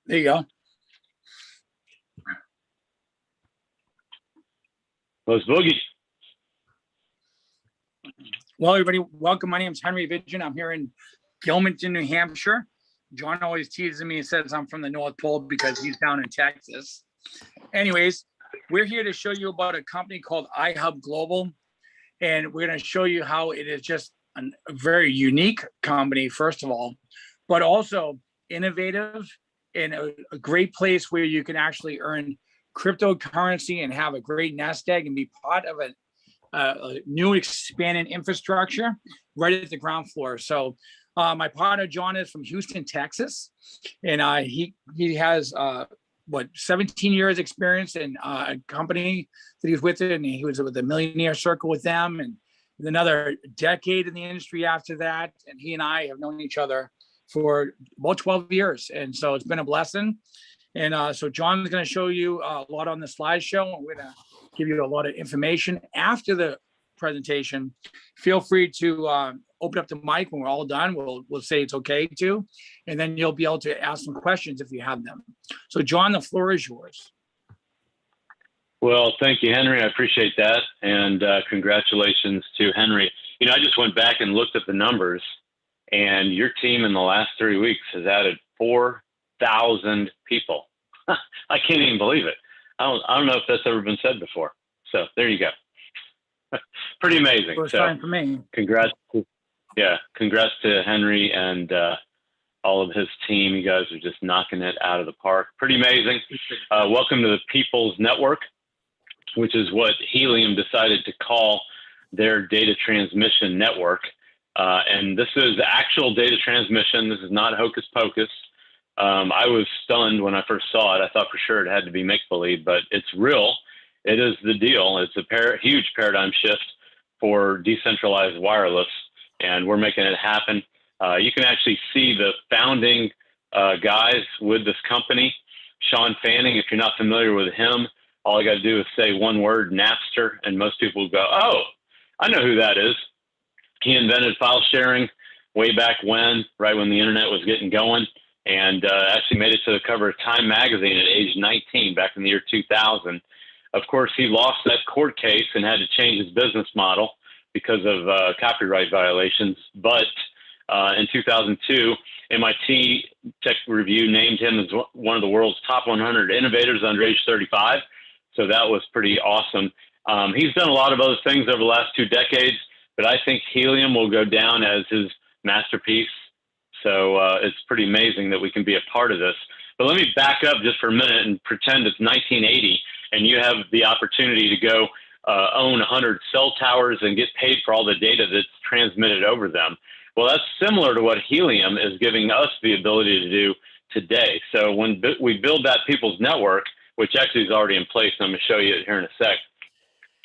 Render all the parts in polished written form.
There you go. Let's boogie. Well, everybody, welcome. My name is Henry Vigeant. I'm here in Gilmanton, New Hampshire. John always teases me and says I'm from the North Pole because he's down in Texas. Anyways, we're here to show you about a company called iHub Global. And we're going to show you how it is just a very unique company, first of all, but also innovative and a great place where you can actually earn cryptocurrency and have a great nest egg and be part of a new expanding infrastructure right at the ground floor. So my partner, John, is from Houston, Texas, and he has 17 years experience in a company that he was with, and he was with the Millionaire Circle with them, and another decade in the industry after that. And he and I have known each other for about 12 years. And so it's been a blessing. And so John's going to show you a lot on the slideshow, and we're going to give you a lot of information after the presentation. Feel free to open up the mic when we're all done. We'll say it's okay to, and then you'll be able to ask some questions if you have them. So John, the floor is yours. Well, thank you, Henry. I appreciate that. And congratulations to Henry. You know, I just went back and looked at the numbers, and your team in the last 3 weeks has added 4,000 people. I can't even believe it. I don't know if that's ever been said before. So there you go. Pretty amazing. First time for me. Congrats to Henry and all of his team. You guys are just knocking it out of the park. Pretty amazing. Welcome to the People's Network, which is what Helium decided to call their data transmission network. And this is actual data transmission. This is not hocus pocus. I was stunned when I first saw it. I thought for sure it had to be make-believe, but it's real. It is the deal. It's a huge paradigm shift for decentralized wireless, and we're making it happen. You can actually see the founding guys with this company. Sean Fanning, if you're not familiar with him, all I got to do is say one word, Napster, and most people will go, oh, I know who that is. He invented file sharing way back when, right when the internet was getting going, and actually made it to the cover of Time magazine at age 19 back in the year 2000. Of course, he lost that court case and had to change his business model because of copyright violations. But in 2002, MIT Tech Review named him as one of the world's top 100 innovators under age 35. So that was pretty awesome. He's done a lot of other things over the last 2 decades, but I think Helium will go down as his masterpiece. So it's pretty amazing that we can be a part of this. But let me back up just for a minute and pretend it's 1980 and you have the opportunity to go own 100 cell towers and get paid for all the data that's transmitted over them. Well, that's similar to what Helium is giving us the ability to do today. So when we build that People's Network, which actually is already in place, and I'm going to show you it here in a sec,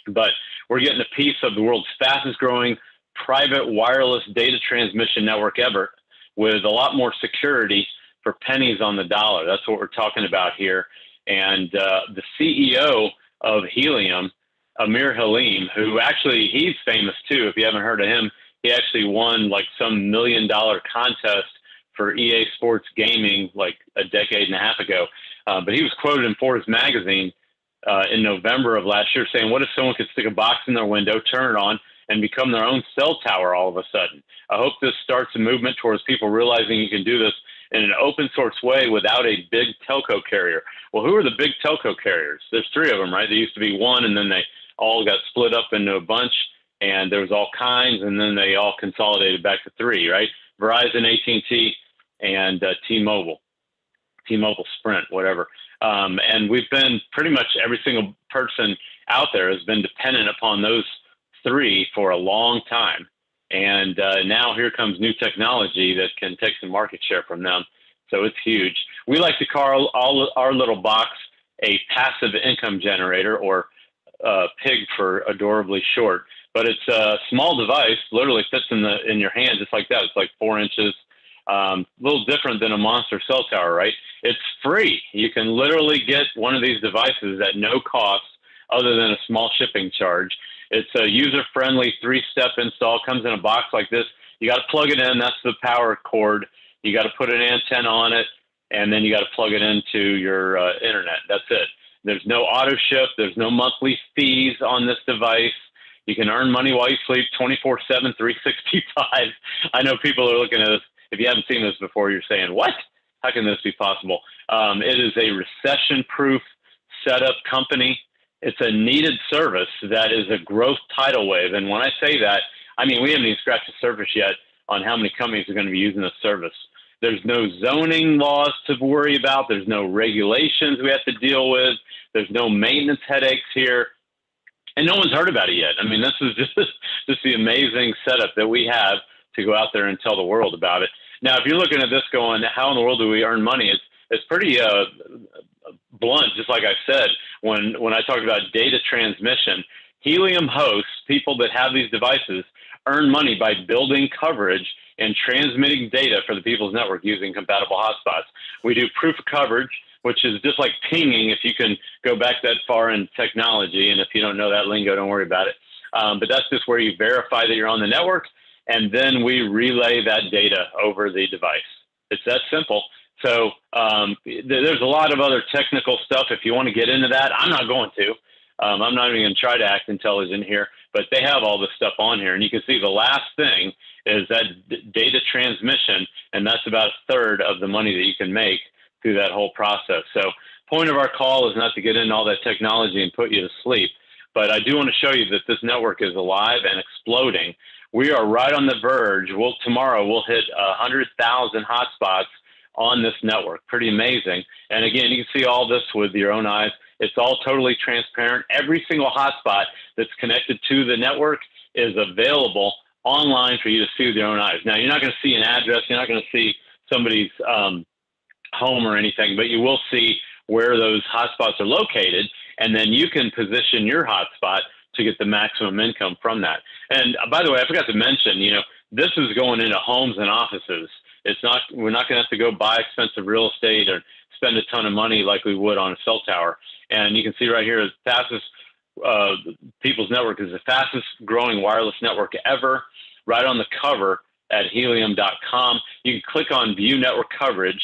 but we're getting a piece of the world's fastest growing private wireless data transmission network ever, with a lot more security for pennies on the dollar. That's what we're talking about here. And the CEO of Helium, Amir Halim, who actually, he's famous too. If you haven't heard of him, he actually won like some $1 million contest for EA Sports Gaming like a decade and a half ago. But he was quoted in Forbes magazine in November of last year saying, what if someone could stick a box in their window, turn it on, and become their own cell tower all of a sudden? I hope this starts a movement towards people realizing you can do this in an open source way without a big telco carrier. Well, who are the big telco carriers? There's 3 of them, right? There used to be one, and then they all got split up into a bunch, and there was all kinds, and then they all consolidated back to 3, right? Verizon, AT&T, and T-Mobile, Sprint, whatever. And we've been pretty much every single person out there has been dependent upon those 3 for a long time. And now here comes new technology that can take some market share from them. So it's huge. We like to call our little box a passive income generator, or PIG for adorably short. But it's a small device, literally fits in your hand just like that. It's like 4 inches. A little different than a monster cell tower, right? It's free. You can literally get one of these devices at no cost other than a small shipping charge. It's a user-friendly 3-step install. Comes in a box like this. You got to plug it in. That's the power cord. You got to put an antenna on it, and then you got to plug it into your internet. That's it. There's no auto ship. There's no monthly fees on this device. You can earn money while you sleep 24/7, 365. I know people are looking at this. If you haven't seen this before, you're saying, what? How can this be possible? It is a recession-proof setup company. It's a needed service that is a growth tidal wave. And when I say that, I mean, we haven't even scratched the surface yet on how many companies are going to be using this service. There's no zoning laws to worry about. There's no regulations we have to deal with. There's no maintenance headaches here. And no one's heard about it yet. I mean, this is just the amazing setup that we have to go out there and tell the world about it. Now, if you're looking at this going, how in the world do we earn money? It's pretty blunt, just like I said, when I talked about data transmission. Helium hosts, people that have these devices, earn money by building coverage and transmitting data for the people's network using compatible hotspots. We do proof of coverage, which is just like pinging, if you can go back that far in technology. And if you don't know that lingo, don't worry about it. But that's just where you verify that you're on the network, and then we relay that data over the device. It's that simple. So there's a lot of other technical stuff. If you want to get into that, I'm not going to. I'm not even going to try to act intelligent here, but they have all this stuff on here. And you can see the last thing is that data transmission, and that's about a third of the money that you can make through that whole process. So point of our call is not to get into all that technology and put you to sleep, but I do want to show you that this network is alive and exploding. We are right on the verge. Tomorrow we'll hit 100,000 hotspots on this network. Pretty amazing. And again, you can see all this with your own eyes. It's all totally transparent. Every single hotspot that's connected to the network is available online for you to see with your own eyes. Now, you're not going to see an address. You're not going to see somebody's home or anything, but you will see where those hotspots are located, and then you can position your hotspot to get the maximum income from that. And by the way, I forgot to mention, this is going into homes and offices. We're not going to have to go buy expensive real estate or spend a ton of money like we would on a cell tower. And you can see right here, the fastest People's Network is the fastest growing wireless network ever, right on the cover at helium.com. You can click on View Network Coverage.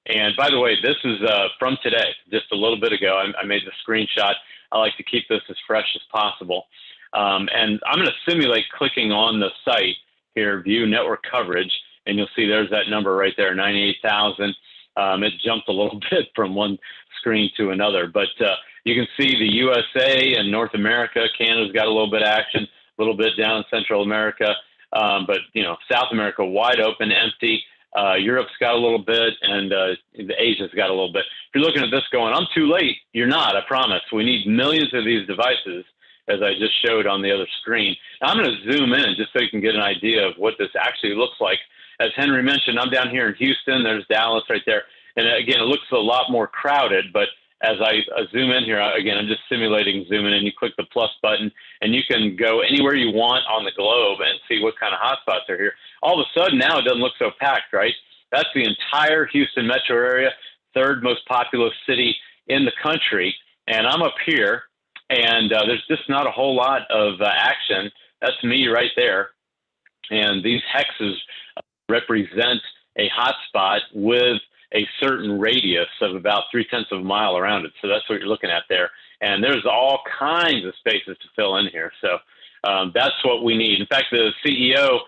And by the way, this is from today, just a little bit ago. I made the screenshot. I like to keep this as fresh as possible. And I'm going to simulate clicking on the site here, View Network Coverage, and you'll see there's that number right there, 98,000. It jumped a little bit from one screen to another, but you can see the USA and North America. Canada's got a little bit of action, a little bit down in Central America, but South America wide open, empty. Europe's got a little bit, and Asia's got a little bit. If you're looking at this going, I'm too late, you're not, I promise. We need millions of these devices, as I just showed on the other screen. Now, I'm going to zoom in just so you can get an idea of what this actually looks like. As Henry mentioned, I'm down here in Houston. There's Dallas right there. And again, it looks a lot more crowded, but as I zoom in here, again, I'm just simulating zooming in. You click the plus button, and you can go anywhere you want on the globe and see what kind of hotspots are here. All of a sudden, now it doesn't look so packed, right? That's the entire Houston metro area, third most populous city in the country. And I'm up here, and there's just not a whole lot of action. That's me right there. And these hexes represent a hotspot with a certain radius of about 0.3 of a mile around it. So that's what you're looking at there. And there's all kinds of spaces to fill in here. So that's what we need. In fact, the CEO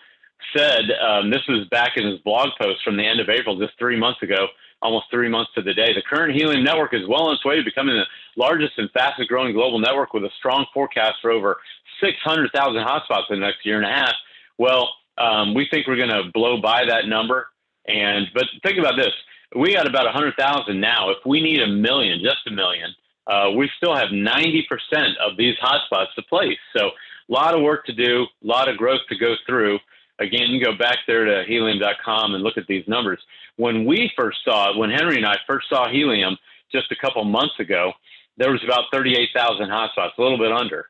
said, this was back in his blog post from the end of April, just 3 months ago, almost 3 months to the day. The current Helium network is well on its way to becoming the largest and fastest growing global network with a strong forecast for over 600,000 hotspots in the next year and a half. Well, we think we're going to blow by that number. But think about this. We got about 100,000 now. If we need 1 million, just 1 million, we still have 90% of these hotspots to place. So a lot of work to do, a lot of growth to go through. Again, you go back there to helium.com and look at these numbers. When Henry and I first saw Helium just a couple months ago, there was about 38,000 hotspots, a little bit under.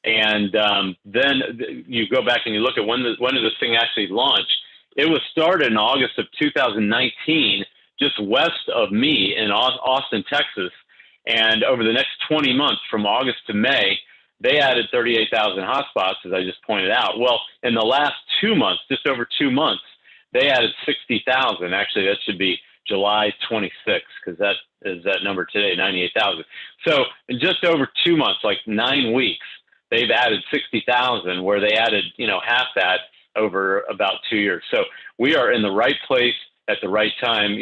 And then you go back and you look at when did this thing actually launch. It was started in August of 2019, just west of me in Austin, Texas. And over the next 20 months, from August to May, they added 38,000 hotspots, as I just pointed out. Well, in the last 2 months, just over 2 months, they added 60,000. Actually, that should be July 26th, because that is that number today, 98,000. So in just over 2 months, like 9 weeks, they've added 60,000, where they added, half that over about 2 years. So we are in the right place at the right time.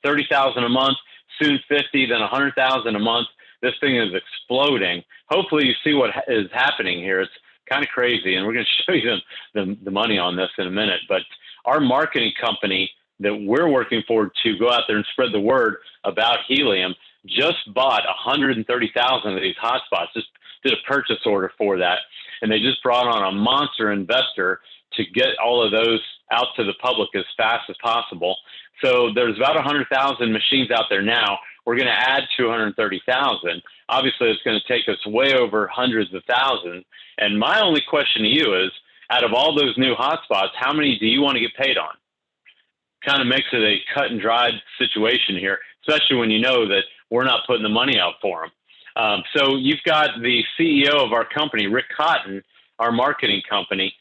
30,000 a month, soon 50, then 100,000 a month. This thing is exploding. Hopefully you see what is happening here. It's kind of crazy, and we're going to show you the money on this in a minute. But our marketing company that we're working for to go out there and spread the word about Helium just bought 130,000 of these hotspots, just did a purchase order for that. And they just brought on a monster investor to get all of those out to the public as fast as possible. So there's about 100,000 machines out there now. We're going to add 230,000. Obviously, it's going to take us way over hundreds of thousands. And my only question to you is, out of all those new hotspots, how many do you want to get paid on? Kind of makes it a cut and dried situation here, especially when you know that we're not putting the money out for them. So you've got the CEO of our company, Rick Cotton, our marketing company,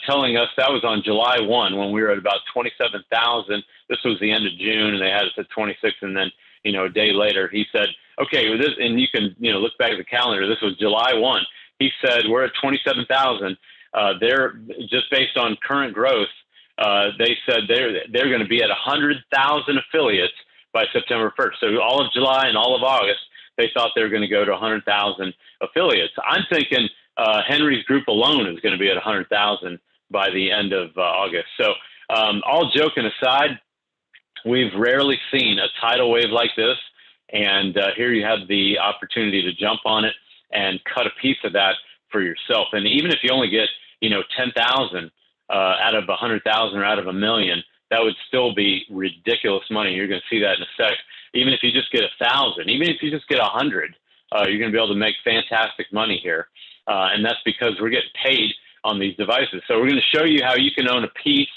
telling us that was on July 1 when we were at about 27,000. This was the end of June, and they had us at 26. And then, a day later, he said, okay, with this, and you can, look back at the calendar. This was July 1. He said, we're at 27,000. They're just based on current growth. They said they're going to be at 100,000 affiliates by September 1st. So all of July and all of August, they thought they were going to go to 100,000 affiliates. I'm thinking Henry's group alone is going to be at 100,000 by the end of August. So all joking aside, we've rarely seen a tidal wave like this. And here you have the opportunity to jump on it and cut a piece of that for yourself. And even if you only get, 10,000 out of 100,000 or out of 1 million, that would still be ridiculous money. You're going to see that in a sec. Even if you just get 1,000, even if you just get 100, you're going to be able to make fantastic money here. And that's because we're getting paid on these devices. So we're going to show you how you can own a piece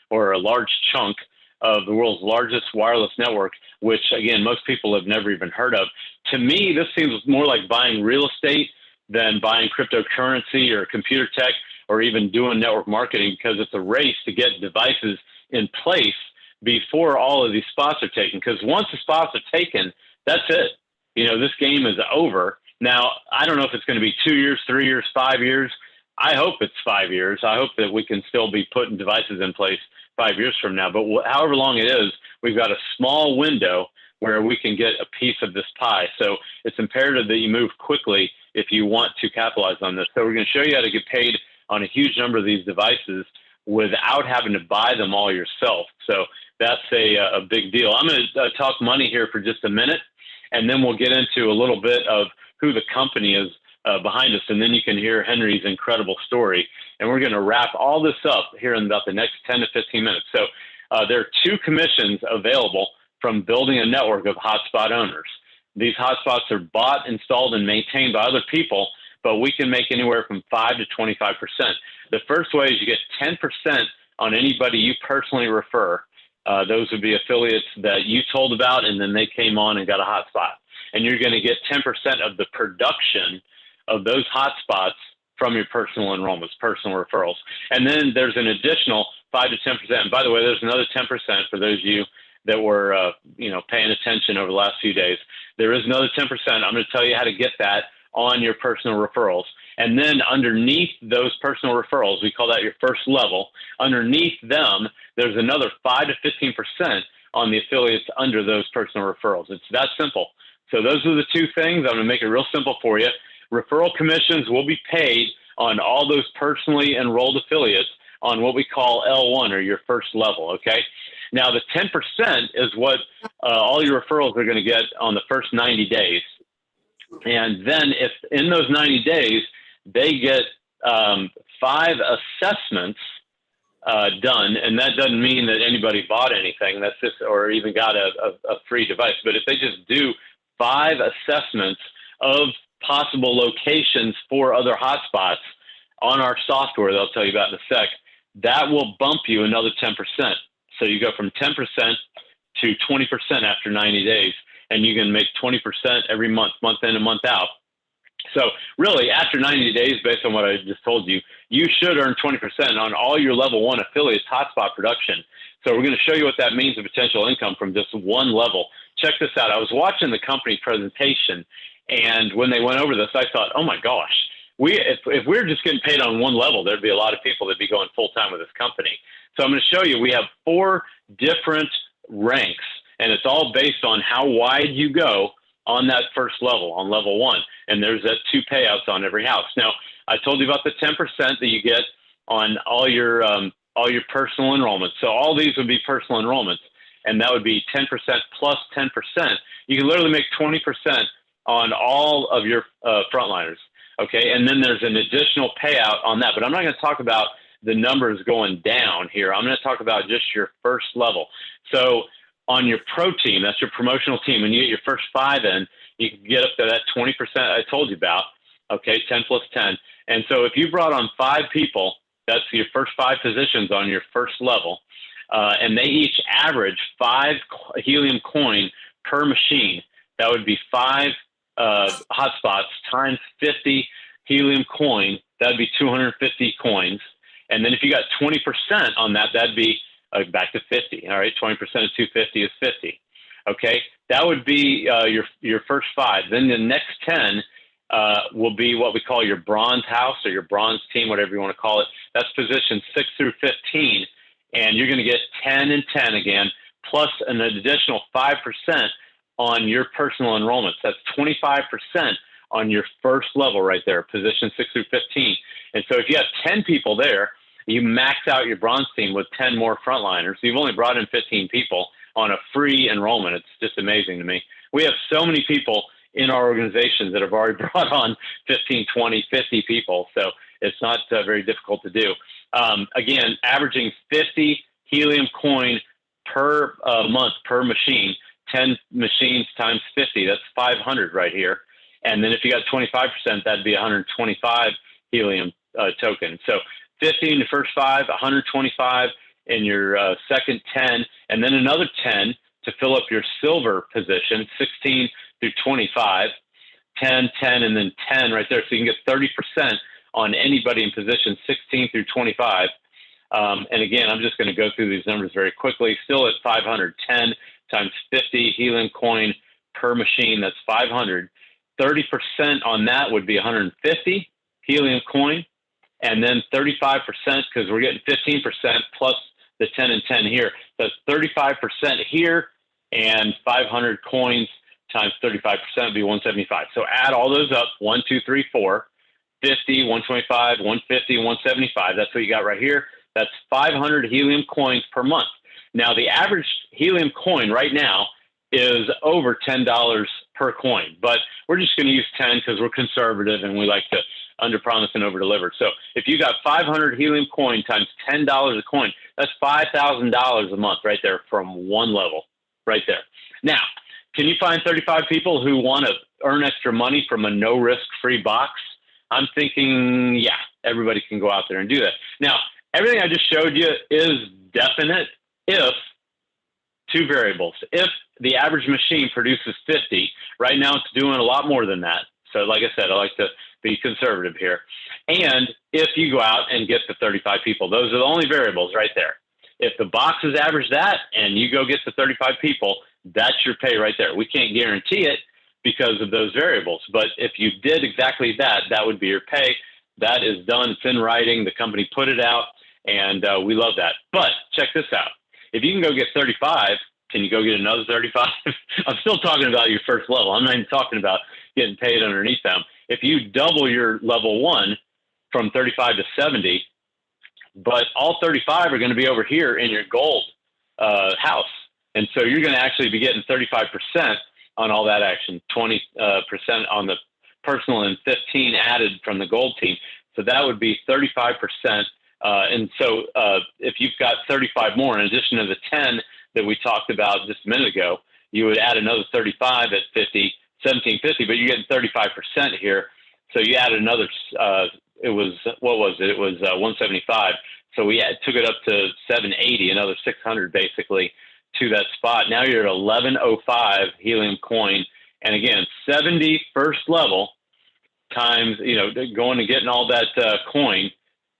or a large chunk of the world's largest wireless network, which, again, most people have never even heard of. To me, this seems more like buying real estate than buying cryptocurrency or computer tech or even doing network marketing, because it's a race to get devices in place before all of these spots are taken. Because once the spots are taken, that's it. This game is over. Now, I don't know if it's going to be 2 years, 3 years, 5 years. I hope it's 5 years. I hope that we can still be putting devices in place 5 years from now. But however long it is, we've got a small window where we can get a piece of this pie. So it's imperative that you move quickly if you want to capitalize on this. So we're going to show you how to get paid on a huge number of these devices without having to buy them all yourself. So that's a big deal. I'm going to talk money here for just a minute, and then we'll get into a little bit of who the company is behind us, and then you can hear Henry's incredible story. And we're going to wrap all this up here in about the next 10 to 15 minutes. So there are 2 commissions available from building a network of hotspot owners. These hotspots are bought, installed, and maintained by other people, but we can make anywhere from 5 to 25%. The first way is you get 10% on anybody you personally refer. Those would be affiliates that you told about, and then they came on and got a hotspot. And you're going to get 10% of the production of those hotspots from your personal enrollments, personal referrals. And then there's an additional 5 to 10%. And by the way, there's another 10% for those of you that were, paying attention over the last few days. There is another 10%. I'm going to tell you how to get that on your personal referrals. And then underneath those personal referrals, we call that your first level. Underneath them, there's another 5 to 15% on the affiliates under those personal referrals. It's that simple. So those are the 2 things. I'm going to make it real simple for you. Referral commissions will be paid on all those personally enrolled affiliates on what we call L1, or your first level, okay? Now, the 10% is what all your referrals are going to get on the first 90 days. And then if in those 90 days, they get 5 assessments done, and that doesn't mean that anybody bought anything, that's just, or even got a free device. But if they just do 5 assessments of possible locations for other hotspots on our software, they'll tell you about in a sec, that will bump you another 10%. So you go from 10% to 20% after 90 days, and you can make 20% every month, month in and month out. So really, after 90 days, based on what I just told you, you should earn 20% on all your level 1 affiliates hotspot production. So we're going to show you what that means of potential income from just one level. Check this out. I was watching the company presentation, and when they went over this, I thought, oh my gosh, if we're just getting paid on one level, there'd be a lot of people that'd be going full-time with this company. So I'm going to show you, we have 4 different ranks, and it's all based on how wide you go on that first level, on level 1. And there's 2 payouts on every house. Now, I told you about the 10% that you get on all your personal enrollments. So all these would be personal enrollments, and that would be 10% plus 10%. You can literally make 20% on all of your frontliners, okay? And then there's an additional payout on that. But I'm not going to talk about the numbers going down here. I'm going to talk about just your first level. So on your pro team, that's your promotional team, when you get your first 5 in, you can get up to that 20% I told you about, okay, 10 plus 10. And so if you brought on 5 people, that's your first 5 positions on your first level, and they each average 5 helium coin per machine. That would be 5 hotspots times 50 helium coin. That'd be 250 coins. And then if you got 20% on that, that'd be back to 50. All right, 20% of 250 is 50. Okay, that would be your first 5. Then the next 10 will be what we call your bronze house or your bronze team, whatever you want to call it. That's positions 6 through 15, and you're going to get 10 and 10 again, plus an additional 5% on your personal enrollments. That's 25% on your first level right there, position 6 through 15. And so if you have 10 people there, you max out your bronze team with 10 more frontliners. So you've only brought in 15 people on a free enrollment. It's just amazing to me. We have so many people in our organizations that have already brought on 15, 20, 50 people. So it's not very difficult to do. Again, averaging 50 helium coin per month per machine, 10 machines times 50, that's 500 right here. And then if you got 25%, that'd be 125 helium tokens. So 50 in the first 5, 125 in your second 10, and then another 10 to fill up your silver position, 16 through 25, 10, 10, and then 10 right there. So you can get 30% on anybody in position 16 through 25. And again, I'm just going to go through these numbers very quickly. Still at 500, 10 times 50 helium coin per machine, that's 500. 30% on that would be 150 helium coin. And then 35%, because we're getting 15% plus the 10 and 10 here. That's 35% here, and 500 coins times 35% would be 175. So add all those up, 1, 2, 3, 4, 50, 125, 150, 175. That's what you got right here. That's 500 helium coins per month. Now, the average helium coin right now is over $10 per coin, but we're just going to use 10 because we're conservative and we like to under promise and over deliver. So if you got 500 helium coin times $10 a coin, that's $5,000 a month right there from one level right there. Now, can you find 35 people who want to earn extra money from a no risk free box? I'm thinking, yeah, everybody can go out there and do that. Now, everything I just showed you is definite if 2 variables. If the average machine produces 50, right now it's doing a lot more than that. So like I said, I like to be conservative here. And if you go out and get the 35 people, those are the only variables right there. If the boxes average that and you go get the 35 people, that's your pay right there. We can't guarantee it because of those variables. But if you did exactly that, that would be your pay. That is done. It's in writing. The company put it out, and we love that. But check this out. If you can go get 35, can you go get another 35? I'm still talking about your first level. I'm not even talking about getting paid underneath them. If you double your level 1 from 35 to 70, but all 35 are going to be over here in your gold house. And so you're going to actually be getting 35% on all that action, 20% on the personal, and 15 added from the gold team. So that would be 35%. And so if you've got 35 more, in addition to the 10 that we talked about just a minute ago, you would add another 35 at 50, 1750, but you're getting 35% here. So you add another, it was, what was it? It was 175. So we took it up to 780, another 600 basically to that spot. Now you're at 1105 helium coin. And again, 70 first level, times, going and getting all that coin,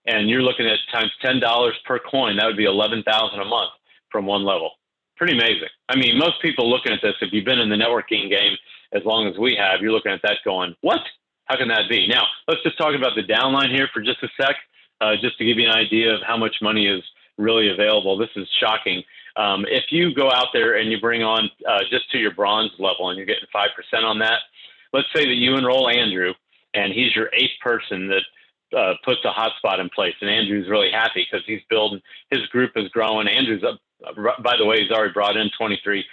and you're looking at times $10 per coin, that would be 11,000 a month from one level. Pretty amazing. I mean, most people looking at this, if you've been in the networking game as long as we have, you're looking at that going, what? How can that be? Now, let's just talk about the downline here for just a sec, just to give you an idea of how much money is really available. This is shocking. If you go out there and you bring on just to your bronze level and you're getting 5% on that, let's say that you enroll Andrew and he's your 8th person that puts a hotspot in place. And Andrew's really happy because he's building, his group is growing. Andrew's up. By the way, he's already brought in 23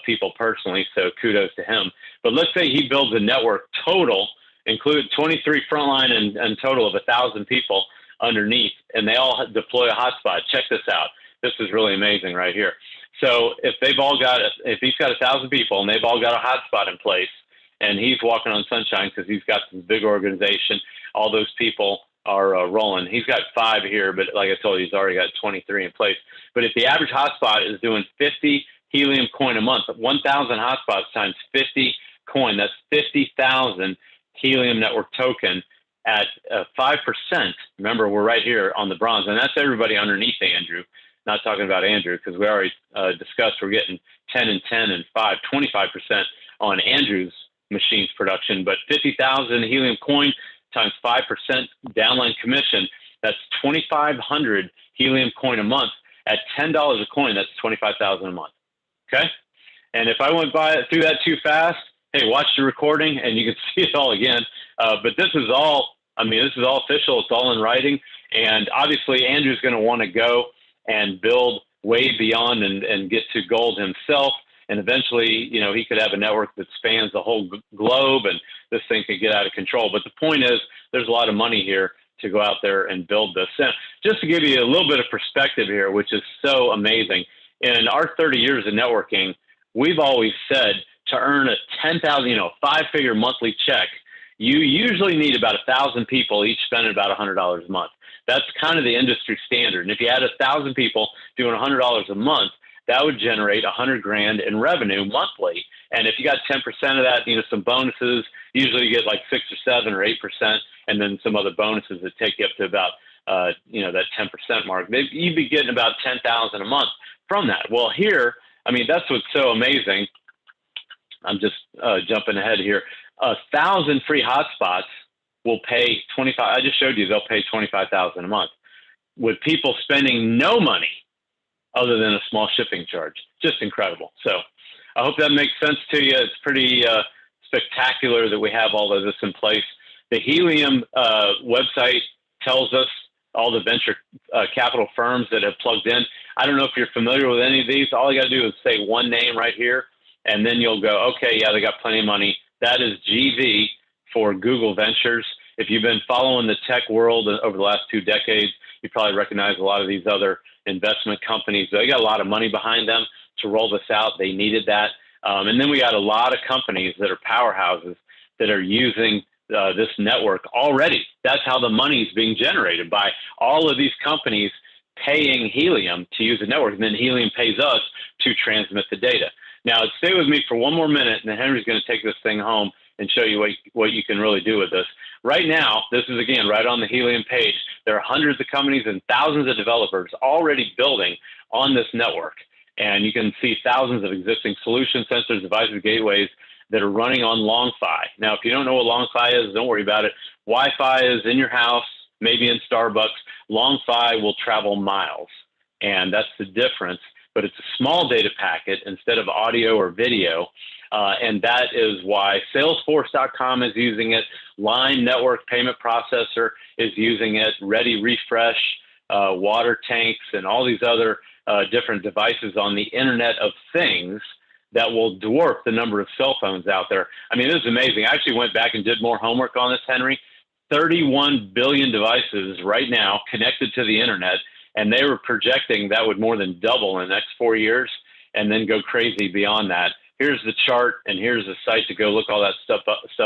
people personally, so kudos to him. But let's say he builds a network total, include 23 frontline and total of 1,000 people underneath, and they all deploy a hotspot. Check this out. This is really amazing right here. So if he's got 1,000 people and they've all got a hotspot in place, and he's walking on sunshine because he's got this big organization, all those people are rolling. He's got 5 here, but like I told you, he's already got 23 in place. But if the average hotspot is doing 50 helium coin a month, 1,000 hotspots times 50 coin, that's 50,000 helium network token at 5%. Remember, we're right here on the bronze, and that's everybody underneath Andrew. Not talking about Andrew, because we already discussed we're getting 10 and 10 and 5, 25% on Andrew's machines production, but 50,000 helium coin times 5% downline commission, that's 2,500 helium coin a month. At $10 a coin, that's 25,000 a month. Okay. And if I went through that too fast, hey, watch the recording and you can see it all again. But this is all official. It's all in writing. And obviously Andrew's going to want to go and build way beyond and get to gold himself. And eventually, he could have a network that spans the whole globe, and this thing could get out of control. But the point is, there's a lot of money here to go out there and build this. And just to give you a little bit of perspective here, which is so amazing, in our 30 years of networking, we've always said to earn a 10,000, 5-figure monthly check, you usually need about 1,000 people each spending about $100 a month. That's kind of the industry standard. And if you had 1,000 people doing $100 a month, that would generate $100,000 in revenue monthly. And if you got 10% of that, some bonuses, usually you get like 6 or 7 or 8%, and then some other bonuses that take you up to about, that 10% mark. You'd be getting about 10,000 a month from that. Well, here, that's what's so amazing. I'm just jumping ahead here. 1,000 free hotspots will pay 25. I just showed you they'll pay 25,000 a month, with people spending no money other than a small shipping charge. Just incredible. So I hope that makes sense to you. It's pretty spectacular that we have all of this in place. The Helium website tells us all the venture capital firms that have plugged in. I don't know if you're familiar with any of these. All you got to do is say one name right here, and then you'll go, okay, yeah, they got plenty of money. That is GV for Google Ventures. If you've been following the tech world over the last 2 decades, you probably recognize a lot of these other investment companies. They got a lot of money behind them to roll this out. They needed that. And then we got a lot of companies that are powerhouses that are using this network already. That's how the money is being generated, by all of these companies paying Helium to use the network, and then Helium pays us to transmit the data. Now, stay with me for one more minute, and then Henry's going to take this thing home and show you what you can really do with this. Right now, this is, again, right on the Helium page. There are hundreds of companies and thousands of developers already building on this network. And you can see thousands of existing solutions, sensors, devices, gateways that are running on LongFi. Now, if you don't know what LongFi is, don't worry about it. Wi-Fi is in your house, maybe in Starbucks. LongFi will travel miles, and that's the difference. But it's a small data packet instead of audio or video. And that is why Salesforce.com is using it. Line Network Payment Processor is using it. Ready Refresh, water tanks, and all these other different devices on the Internet of Things that will dwarf the number of cell phones out there. This is amazing. I actually went back and did more homework on this, Henry. 31 billion devices right now connected to the Internet, and they were projecting that would more than double in the next 4 years and then go crazy beyond that. Here's the chart, and here's the site to go look all that stuff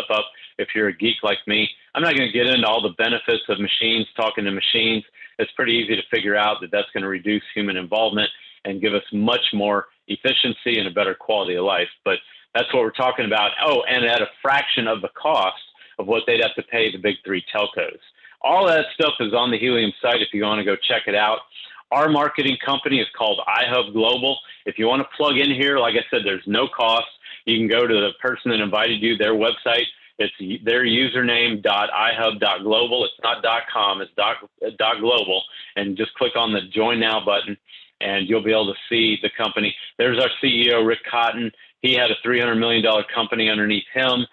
up if you're a geek like me. I'm not going to get into all the benefits of machines, talking to machines. It's pretty easy to figure out that that's going to reduce human involvement and give us much more efficiency and a better quality of life. But that's what we're talking about. Oh, and at a fraction of the cost of what they'd have to pay the big three telcos. All that stuff is on the Helium site if you want to go check it out. Our marketing company is called iHub Global. If you want to plug in here, like I said, there's no cost. You can go to the person that invited you, their website. It's their username .ihub.global. It's not .com, it's .global. And just click on the Join Now button, and you'll be able to see the company. There's our CEO, Rick Cotton. He had a $300 million company underneath him.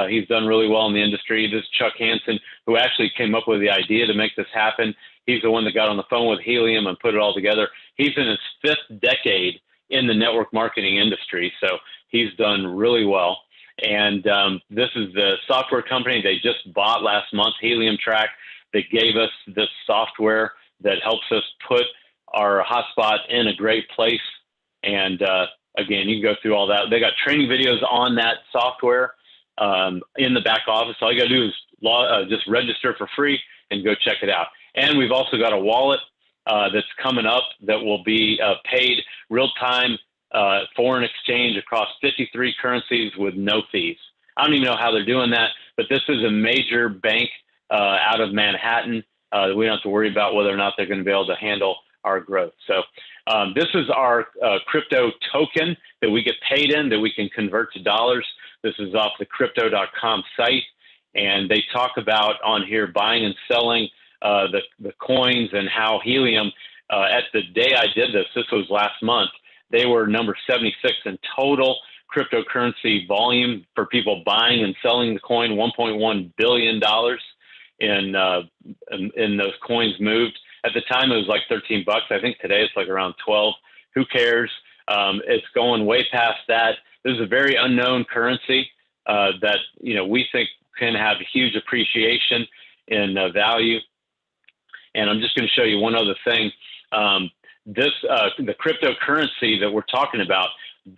He's done really well in the industry. This is Chuck Hansen, who actually came up with the idea to make this happen. He's the one that got on the phone with Helium and put it all together. He's in his 5th decade in the network marketing industry, so he's done really well. And this is the software company they just bought last month, Helium Track, that gave us this software that helps us put our hotspot in a great place. And again, you can go through all that. They got training videos on that software in the back office. All you got to do is just register for free and go check it out. And we've also got a wallet that's coming up that will be paid real-time foreign exchange across 53 currencies with no fees. I don't even know how they're doing that, but this is a major bank out of Manhattan. We don't have to worry about whether or not they're going to be able to handle our growth. So this is our crypto token that we get paid in, that we can convert to dollars. This is off the crypto.com site. And they talk about on here buying and selling the coins, and how Helium, at the day I did this was last month, they were number 76 in total cryptocurrency volume for people buying and selling the coin, $1.1 billion in those coins moved. At the time, it was like 13 bucks. I think today it's like around 12. Who cares? It's going way past that. This is a very unknown currency that we think can have huge appreciation in value. And I'm just going to show you one other thing. The cryptocurrency that we're talking about,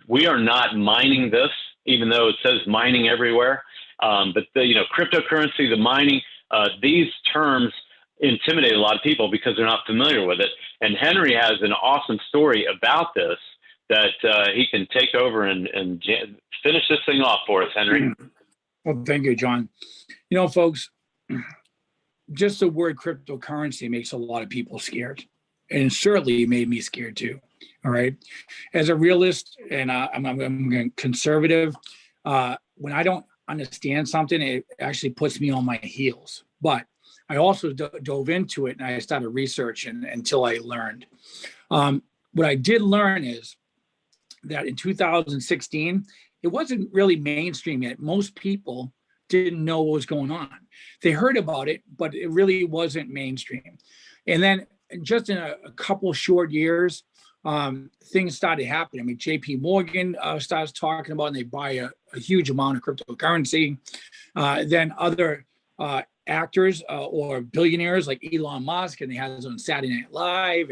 we are not mining this, even though it says mining everywhere. But the cryptocurrency, the mining, these terms intimidate a lot of people because they're not familiar with it. And Henry has an awesome story about this that he can take over and finish this thing off for us, Henry. Well, thank you, John. Folks, just the word cryptocurrency makes a lot of people scared. And certainly it made me scared too. All right. As a realist, and I'm conservative, when I don't understand something, it actually puts me on my heels. But I also dove into it and I started researching until I learned. What I did learn is that in 2016, it wasn't really mainstream yet. Most people didn't know what was going on. They heard about it, but it really wasn't mainstream. And then just in a couple short years, things started happening. I mean, JP Morgan starts talking about, and they buy a huge amount of cryptocurrency. Then other actors or billionaires like Elon Musk, and he has on Saturday Night Live,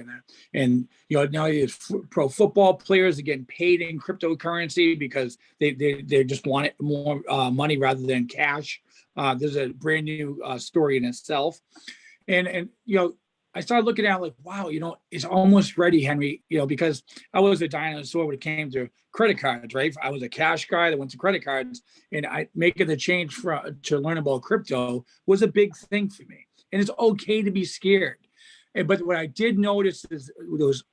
and now these pro football players are getting paid in cryptocurrency because they just want it more money rather than cash. There's a brand new story in itself, and I started looking at it like, wow, it's almost ready, Henry, because I was a dinosaur when it came to credit cards, right? I was a cash guy that went to credit cards, and making the change to learn about crypto was a big thing for me. And it's okay to be scared. But what I did notice is there was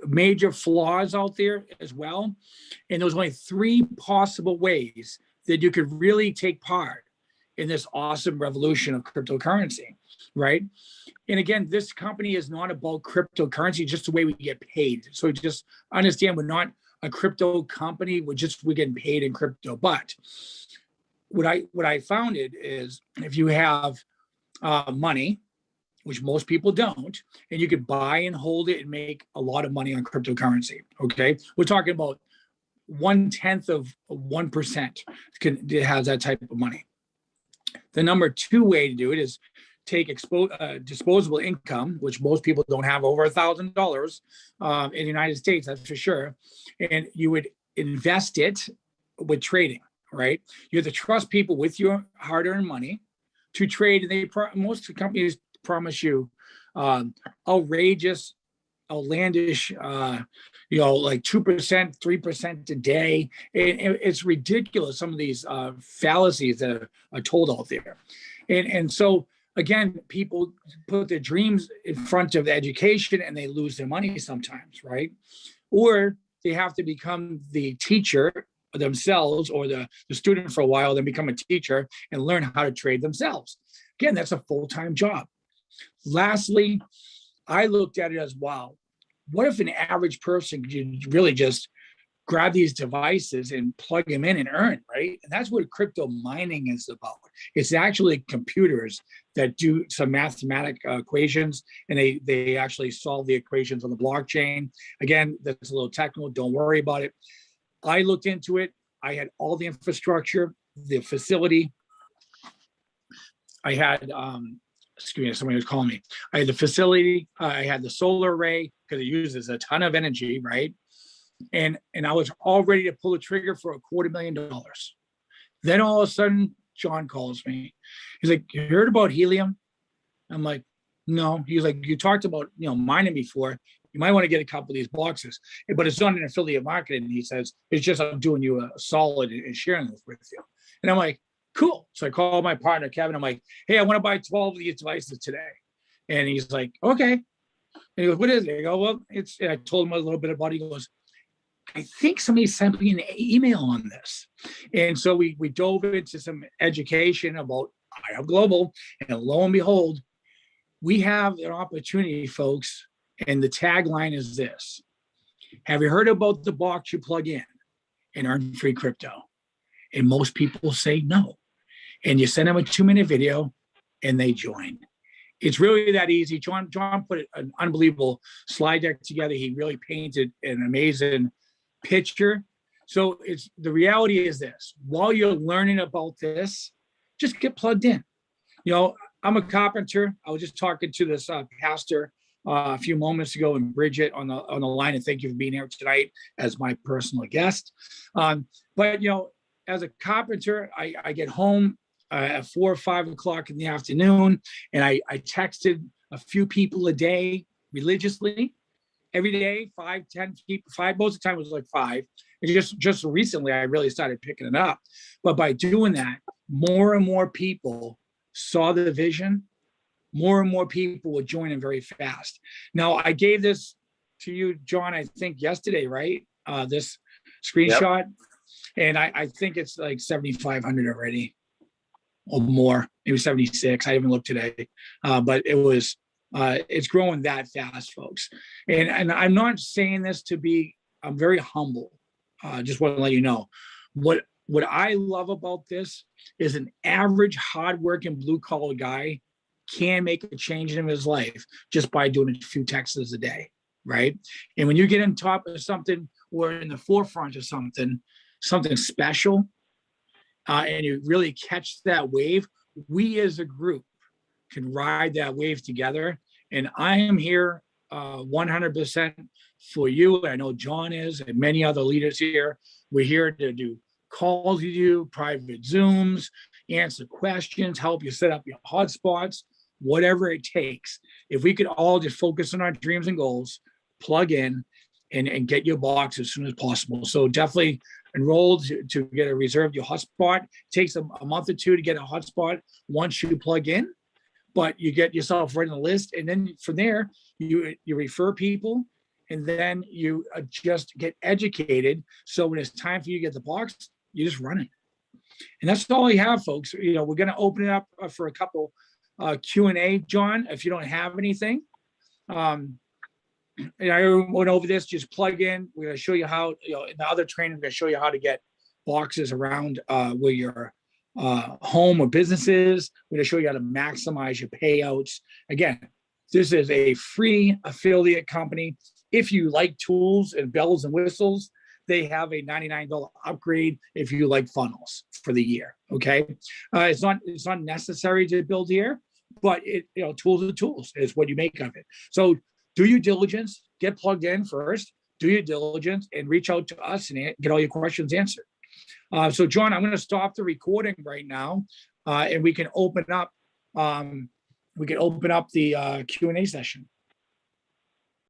major flaws out there as well. And there was only 3 possible ways that you could really take part in this awesome revolution of cryptocurrency, right? And again, this company is not about cryptocurrency, just the way we get paid. So just understand, we're not a crypto company. We're getting paid in crypto. But what I found it is, if you have money, which most people don't, and you could buy and hold it and make a lot of money on cryptocurrency. Okay, we're talking about 1/10 of 1% has that type of money. The number 2 way to do it is take disposable income, which most people don't have over $1,000 in the United States, that's for sure. And you would invest it with trading, right? You have to trust people with your hard-earned money to trade. And most companies promise you outrageous outlandish, like 2%, 3% a day. It's ridiculous, some of these fallacies that are told out there. And so, again, people put their dreams in front of education and they lose their money sometimes, right? Or they have to become the teacher themselves or the student for a while, then become a teacher and learn how to trade themselves. Again, that's a full-time job. Lastly, I looked at it as, wow, what if an average person could really just grab these devices and plug them in and earn, right? And that's what crypto mining is about. It's actually computers that do some mathematical equations, and they actually solve the equations on the blockchain. Again, that's a little technical, don't worry about it. I looked into it. I had all the infrastructure, the facility. I had, excuse me, somebody was calling me. I had the facility, I had the solar array, because it uses a ton of energy, right? And I was all ready to pull the trigger for $250,000. Then all of a sudden, John calls me. He's like, "You heard about helium?" I'm like, "No." He's like, "You talked about mining before. You might want to get a couple of these boxes, but it's not an affiliate marketing." He says, "It's just I'm doing you a solid and sharing this with you." And I'm like, "Cool." So I called my partner Kevin. I'm like, "Hey, I want to buy 12 of these devices today." And he's like, "Okay." And he goes, "What is it?" I go, "Well, it's." And I told him a little bit about it. He goes, "I think somebody sent me an email on this." And so we dove into some education about iHub Global, and lo and behold, we have an opportunity, folks. And the tagline is this: have you heard about the box you plug in and earn free crypto? And most people say no. And you send them a 2-minute video and they join. It's really that easy. John put an unbelievable slide deck together. He really painted an amazing picture. So the reality is this: while you're learning about this, just get plugged in. I'm a carpenter. I was just talking to this pastor a few moments ago, and Bridget on the line, and thank you for being here tonight as my personal guest. But as a carpenter, I get home at 4 or 5 o'clock in the afternoon, and I texted a few people a day religiously. Every day, 5, 10 people, 5, most of the time it was like 5. And just recently, I really started picking it up. But by doing that, more and more people saw the vision. More and more people were joining very fast. Now, I gave this to you, John, I think yesterday, right? This screenshot. Yep. And I think it's like 7,500 already or more. Maybe 76. I haven't looked today. But it's growing that fast, folks. And I'm not saying this to be, I'm very humble. Just want to let you know. What I love about this is an average hardworking blue collar guy can make a change in his life just by doing a few texts a day, right? And when you get on top of something or in the forefront of something special, and you really catch that wave, we as a group can ride that wave together. And I am here 100% for you. I know John is, and many other leaders here. We're here to do calls with you, private Zooms, answer questions, help you set up your hotspots, whatever it takes. If we could all just focus on our dreams and goals, plug in, and get your box as soon as possible. So definitely enroll to get a reserved your hotspot. It takes a month or 2 to get a hotspot once you plug in, but you get yourself right on the list. And then from there, you refer people, and then you just get educated. So when it's time for you to get the box, you just run it. And that's all I have, folks. We're going to open it up for a couple Q&A, John, if you don't have anything. And I went over this, just plug in. We're going to show you how, in the other training, we're going to show you how to get boxes around where your home or business is. We're going to show you how to maximize your payouts. Again, this is a free affiliate company. If you like tools and bells and whistles, they have a $99 upgrade if you like funnels for the year. Okay, it's not necessary to build here, but tools are tools. It's what you make of it. So do your diligence, get plugged in first, do your diligence, and reach out to us and get all your questions answered. So John, I'm going to stop the recording right now, and we can open up the Q&A session.